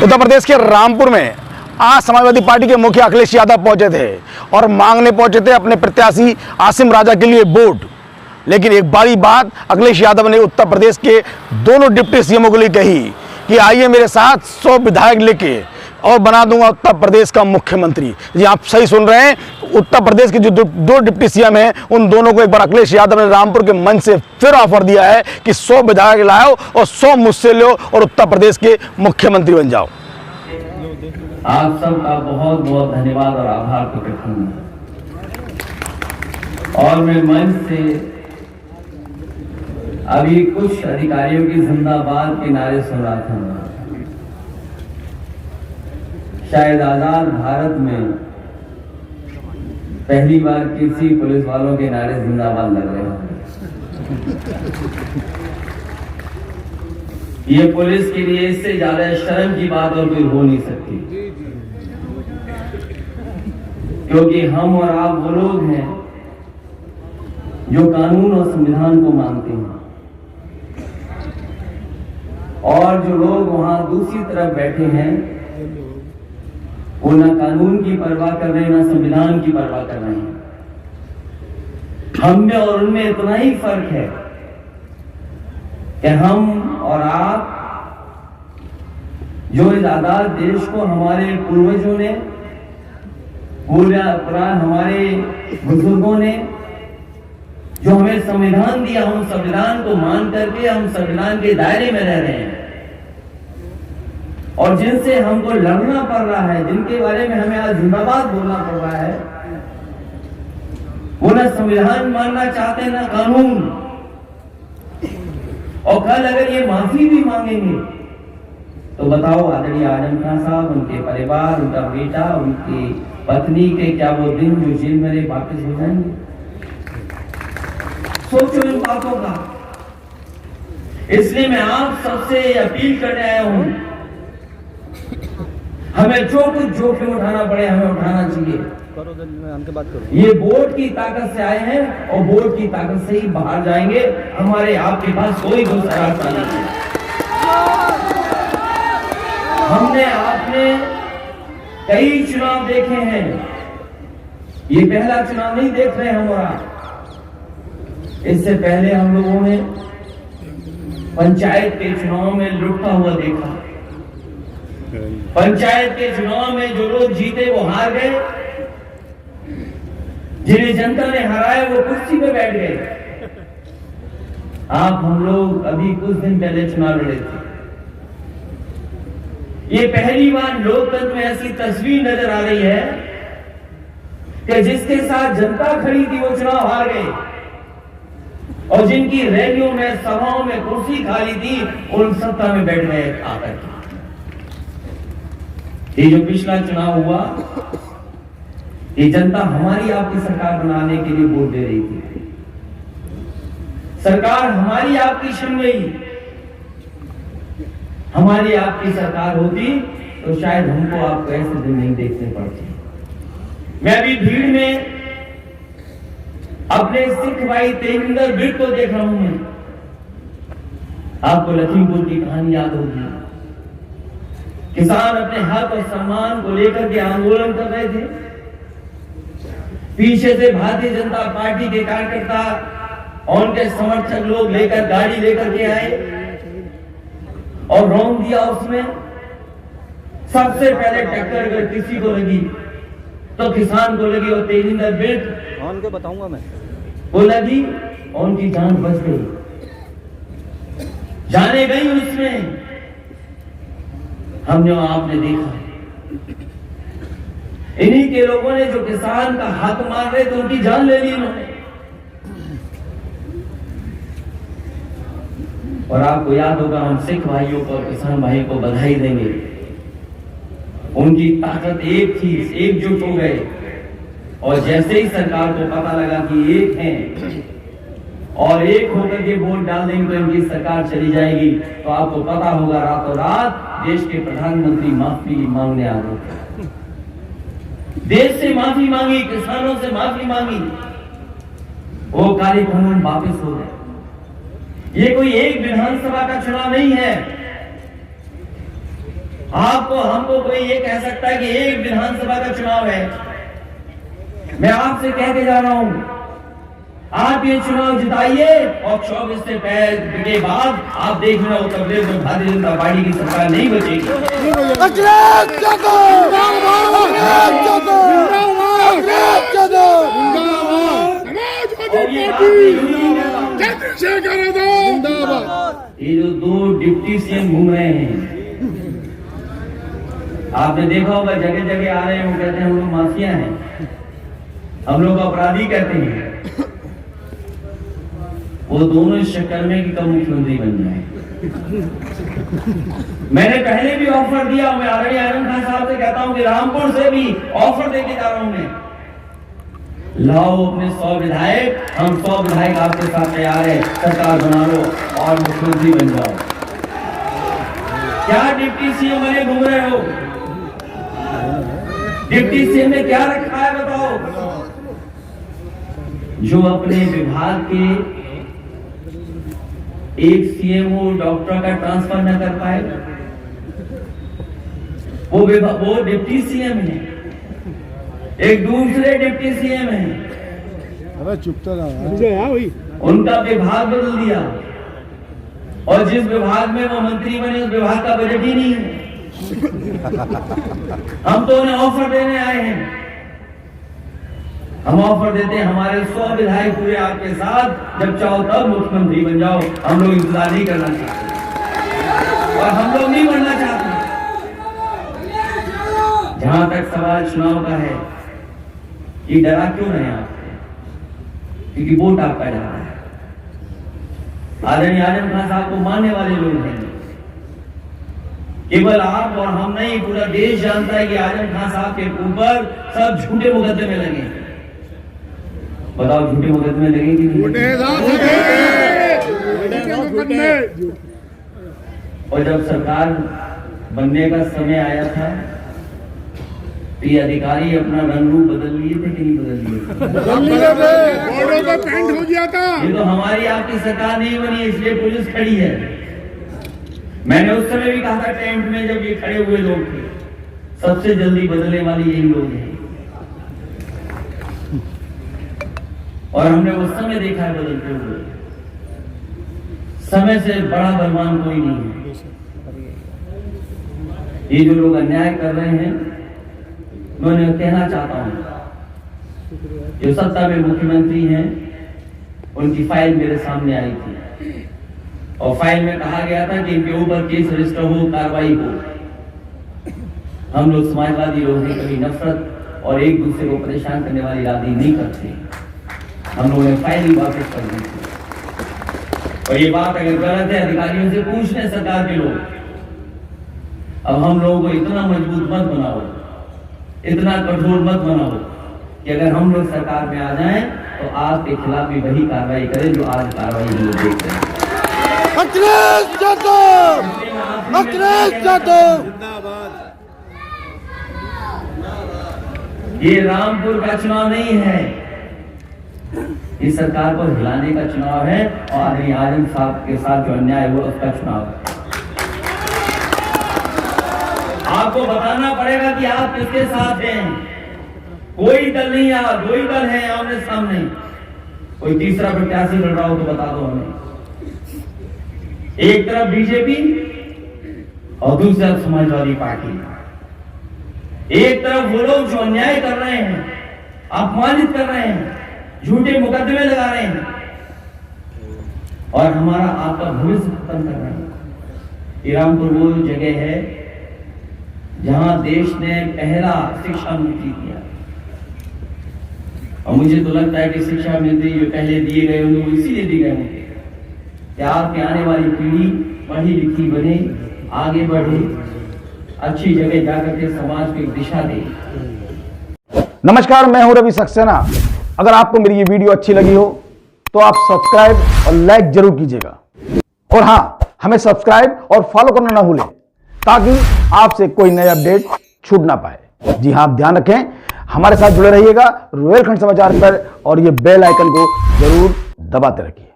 उत्तर प्रदेश के रामपुर में आज समाजवादी पार्टी के मुखिया अखिलेश यादव पहुंचे थे और मांगने पहुंचे थे अपने प्रत्याशी आसिम राजा के लिए वोट। लेकिन एक बड़ी बात अखिलेश यादव ने उत्तर प्रदेश के दोनों डिप्टी सीएमओ को लिए कही कि आइए मेरे साथ 100 विधायक लेके और बना दूंगा उत्तर प्रदेश का मुख्यमंत्री। जी आप सही सुन रहे हैं, उत्तर प्रदेश के जो दो डिप्टी सीएम हैं उन दोनों को एक बार अखिलेश यादव ने रामपुर के मंच से फिर ऑफर दिया है कि 100 विधायक लाओ और 100 मुझसे लो और उत्तर प्रदेश के मुख्यमंत्री बन जाओ। आप सबका बहुत बहुत धन्यवाद और आभार प्रकट करना। और मैं मंच से अभी कुछ अधिकारियों की जिंदाबाद के नारे सुन रहा था। शायद आजाद भारत में पहली बार किसी पुलिस वालों के नारे जिंदाबाद लग रहे हैं। ये पुलिस के लिए इससे ज्यादा शर्म की बात और कोई हो नहीं सकती, क्योंकि हम और आप वो लोग हैं जो कानून और संविधान को मानते हैं, और जो लोग वहां दूसरी तरफ बैठे हैं वो ना कानून की परवाह कर रहे हैं ना संविधान की परवाह कर रहे हैं। हम में और उनमें इतना ही फर्क है कि हम और आप जो इस आजाद देश को हमारे पूर्वजों ने हमारे बुजुर्गों ने जो हमें संविधान दिया, हम संविधान को मान करके हम संविधान के दायरे में रह रहे हैं, और जिनसे हमको लड़ना पड़ रहा है, जिनके बारे में हमें आज जिंदाबाद बोलना पड़ रहा है, वो ना संविधान मानना चाहते ना कानून। और कल अगर ये माफी भी मांगेंगे तो बताओ आदरणीय आजम खान साहब, उनके परिवार, उनका बेटा, उनकी पत्नी के क्या वो दिन जो जेल में रहे वापस हो जाएंगे? सोचो इन बातों का। इसलिए मैं आप सबसे अपील करने आया हूं, हमें जो कुछ जोखिम उठाना पड़े हमें उठाना चाहिए। ये वोट की ताकत से आए हैं और वोट की ताकत से ही बाहर जाएंगे। हमारे आपके पास कोई दूसरा रास्ता नहीं है। हमने आपने कई चुनाव देखे हैं, ये पहला चुनाव नहीं देख रहे हम और आप। इससे पहले हम लोगों ने पंचायत के चुनाव में लुटता हुआ देखा। पंचायत के चुनाव में जो लोग जीते वो हार गए, जिन्हें जनता ने हराया वो कुर्सी पे बैठ गए। हम लोग अभी कुछ दिन पहले चुनाव लड़े थे। ये पहली बार लोकतंत्र में ऐसी तस्वीर नजर आ रही है कि जिसके साथ जनता खड़ी थी वो चुनाव हार गए, और जिनकी रैलियों में, सभाओं में कुर्सी खाली थी उन सत्ता में बैठ गए आकर के। ये जो पिछला चुनाव हुआ, ये जनता हमारी आपकी सरकार बनाने के लिए वोट दे रही थी। सरकार हमारी आपकी छिन गई। हमारी आपकी सरकार होती तो शायद हमको आपको ऐसे दिन नहीं देखने पड़ते। मैं अभी भीड़ में अपने सिख भाई तेजिंदर बिर्ड को देख रहा हूं। मैं आपको लखीमपुर की कहानी याद होगी। किसान अपने हक और सम्मान को लेकर के आंदोलन कर रहे थे। पीछे से भारतीय जनता पार्टी के कार्यकर्ता और उनके समर्थक लोग लेकर गाड़ी लेकर के आए और रौंद दिया। उसमें सबसे पहले टक्कर अगर किसी को लगी तो किसान को लगी, और तेजिंदर बिर्ड उनको बताऊंगा मैं, वो लगी और उनकी जान बच गई, जाने गई उसमें। हमने आपने देखा इन्हीं के लोगों ने जो किसान का हक मार रहे थे उनकी जान ले ली इन्होंने। और आपको याद होगा, हम सिख भाइयों को और किसान भाई को बधाई देंगे। उनकी ताकत एक थी, एकजुट हो गए, और जैसे ही सरकार को पता लगा कि एक हैं और एक होकर के वोट डाल देंगे तो इनकी सरकार चली जाएगी, तो आपको पता होगा रातों रात देश के प्रधानमंत्री माफी मांगने आ गए। देश से माफी मांगी, किसानों से माफी मांगी, वो काले कानून वापस हो गए। ये कोई एक विधानसभा का चुनाव नहीं है। आपको हमको कोई ये कह सकता है कि एक विधानसभा का चुनाव है। मैं आपसे कह के जा रहा हूं, आप ये चुनाव जिताइए और 24 से के बाद आप देख लेना उत्तर प्रदेश में भारतीय जनता पार्टी की सरकार नहीं बचेगी। ये जो 2 डिप्टी सीएम घूम रहे हैं, आपने देखा होगा जगह जगह आ रहे हैं, वो कहते हैं हम लोग माफिया हैं, हम लोग अपराधी कहते हैं। वो दोनों इस चक्कर में कि कब मुख्यमंत्री बन जाए। मैंने पहले भी ऑफर दिया, मैं आदरणीय आजम खान साहब से कहता हूं कि रामपुर से भी ऑफर देके जा रहा हूं मैं, लाओ अपने 100 विधायक, हम 100 विधायक आपके साथ तैयार है, सरकार बना लो और मुख्यमंत्री बन जाओ। क्या डिप्टी सीएम बने घूम रहे हो? डिप्टी सीएम ने क्या रखा है बताओ? जो अपने विभाग के एक सीएमओ डॉक्टर का ट्रांसफर न कर पाए, वो डिप्टी सीएम है। एक दूसरे डिप्टी सीएम है, अरे चुपता उनका विभाग बदल दिया और जिस विभाग में वो मंत्री बने उस विभाग का बजट ही नहीं है। हम तो उन्हें ऑफर देने आए हैं, हम ऑफर देते हैं हमारे 100 विधायक पूरे आपके साथ, जब चाहो तब मुख्यमंत्री बन जाओ, हम लोग इंतजार नहीं करना चाहते और हम लोग नहीं बनना चाहते। जहां तक सवाल चुनाव का है, ये डरा क्यों नहीं आपसे? क्योंकि वोट आपका जा रहा है। आदरणीय आजम खान साहब को मानने वाले लोग हैं, केवल आप और हम नहीं, पूरा देश जानता है कि आजम खान साहब के ऊपर सब झूठे मुकदमे लगे। बताओ झूठे मुकदमे लगे कि नहीं? और जब सरकार बनने का समय आया था तो ये अधिकारी अपना रंग रूप बदल लिए थे कि नहीं बदल लिए? पैंट हो गया था। ये तो हमारी आपकी सरकार नहीं बनी, इसलिए पुलिस खड़ी है। मैंने उस समय भी कहा था टेंट में जब ये खड़े हुए लोग थे, सबसे जल्दी बदलने वाली यही लोग हैं और हमने उस समय देखा है बदलते हुए। समय से बड़ा बलवान कोई नहीं है। ये जो लोग अन्याय कर रहे हैं, मैं उन्हें कहना चाहता हूं, जो सत्ता में मुख्यमंत्री हैं, उनकी फाइल मेरे सामने आई थी और फाइल में कहा गया था कि इनके ऊपर केस रजिस्टर हो, कार्रवाई हो। हम लोग समाजवादी लोग हैं, कभी नफरत और एक दूसरे को परेशान करने वाली राजनीति नहीं करते। हम लोगों ने फाइल ही वापस कर दी थी और ये बात अगर गलत है, अधिकारियों से पूछ लें सरकार के लोग। अब हम लोगों को इतना मजबूत मत बनाओ, इतना कठोर मत बनाओ कि अगर हम लोग सरकार में आ जाएं तो आपके खिलाफ भी वही कार्रवाई करें जो आज कार्रवाई हम लोग देख रहे हैं। ये रामपुर का चुनाव नहीं है, ये सरकार को हिलाने का चुनाव है और आदरणीय आजम साहब के साथ जो अन्याय हुआ उसका चुनाव है। आपको बताना पड़ेगा कि आप किसके साथ हैं। कोई दल नहीं है, 2 ही दल है आमने सामने। कोई तीसरा प्रत्याशी लड़ रहा हो तो बता दो हमें। एक तरफ बीजेपी और दूसरी तरफ समाजवादी पार्टी। एक तरफ वो लोग जो अन्याय कर रहे हैं, अपमानित कर रहे हैं, झूठे मुकदमे लगा रहे हैं और हमारा आपका भविष्य खत्म कर रहे हैं। रामपुर वो जगह है जहां देश ने पहला शिक्षा नीति दिया और मुझे तो लगता है कि शिक्षा नीति जो पहले दिए गए होंगे वो इसीलिए दिए गए होंगे कि आपकी आने वाली पीढ़ी पढ़ी लिखी बने, आगे बढ़े, अच्छी जगह जाकर के समाज को एक दिशा दे। नमस्कार, मैं हूं रवि सक्सेना। अगर आपको मेरी ये वीडियो अच्छी लगी हो तो आप सब्सक्राइब और लाइक जरूर कीजिएगा और हाँ, हमें सब्सक्राइब और फॉलो करना ना भूलें ताकि आपसे कोई नया अपडेट छूट ना पाए। जी हाँ, आप ध्यान रखें, हमारे साथ जुड़े रहिएगा रुहेलखंड समाचार पर और ये बेल आइकन को जरूर दबाते रखिए।